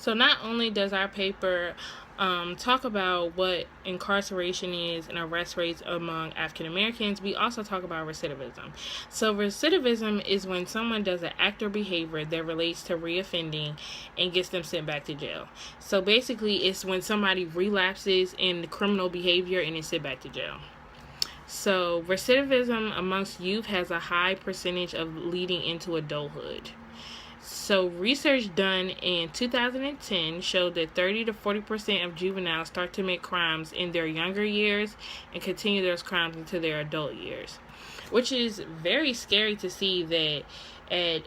So not only does our paper talk about what incarceration is and arrest rates among African Americans, we also talk about recidivism. So recidivism is when someone does an act or behavior that relates to reoffending and gets them sent back to jail. So basically, it's when somebody relapses in criminal behavior and is sent back to jail. So recidivism amongst youth has a high percentage of leading into adulthood. So, research done in 2010 showed that 30 to 40% of juveniles start to make crimes in their younger years and continue those crimes into their adult years, which is very scary to see that at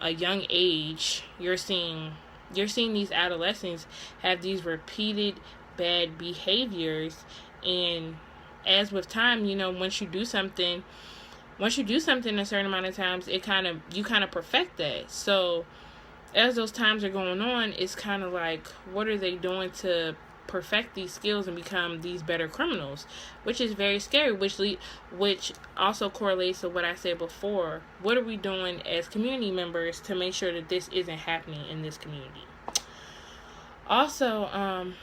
a young age you're seeing these adolescents have these repeated bad behaviors. And as with time, once you do something a certain amount of times, you kind of perfect that. So as those times are going on, it's kind of like, what are they doing to perfect these skills and become these better criminals, which is very scary, which also correlates to what I said before. What are we doing as community members to make sure that this isn't happening in this community? Also,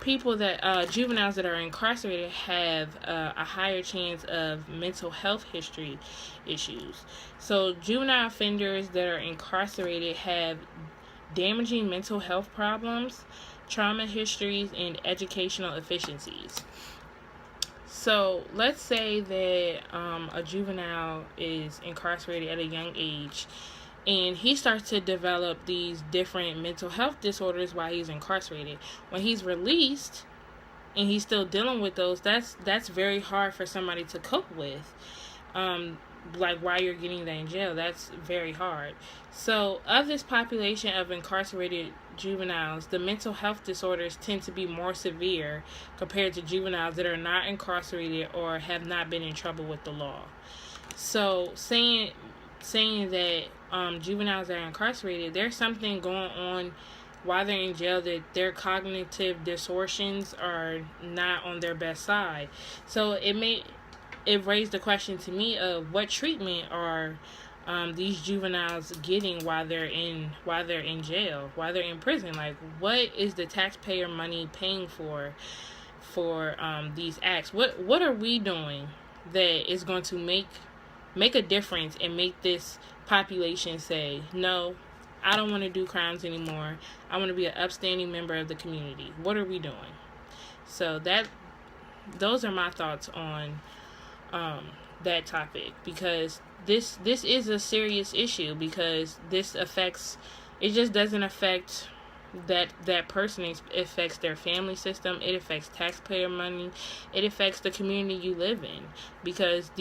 juveniles that are incarcerated have a higher chance of mental health history issues. So juvenile offenders that are incarcerated have damaging mental health problems, trauma histories, and educational efficiencies. So let's say that a juvenile is incarcerated at a young age, and he starts to develop these different mental health disorders while he's incarcerated. When he's released and he's still dealing with those, that's very hard for somebody to cope with. Like while you're getting that in jail, that's very hard. So of this population of incarcerated juveniles, the mental health disorders tend to be more severe compared to juveniles that are not incarcerated or have not been in trouble with the law. So saying that juveniles that are incarcerated, there's something going on while they're in jail, that their cognitive distortions are not on their best side. So it raised the question to me of what treatment are these juveniles getting while they're in jail, while they're in prison. Like, what is the taxpayer money paying for these acts? What are we doing that is going to make a difference and make this population say, no, I don't want to do crimes anymore. I want to be an upstanding member of the community. What are we doing? So those are my thoughts on that topic, because this is a serious issue, because it just doesn't affect that person. It affects their family system, it affects taxpayer money, it affects the community you live in, because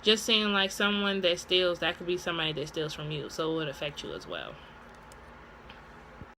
just saying, like, someone that steals, that could be somebody that steals from you, so it would affect you as well.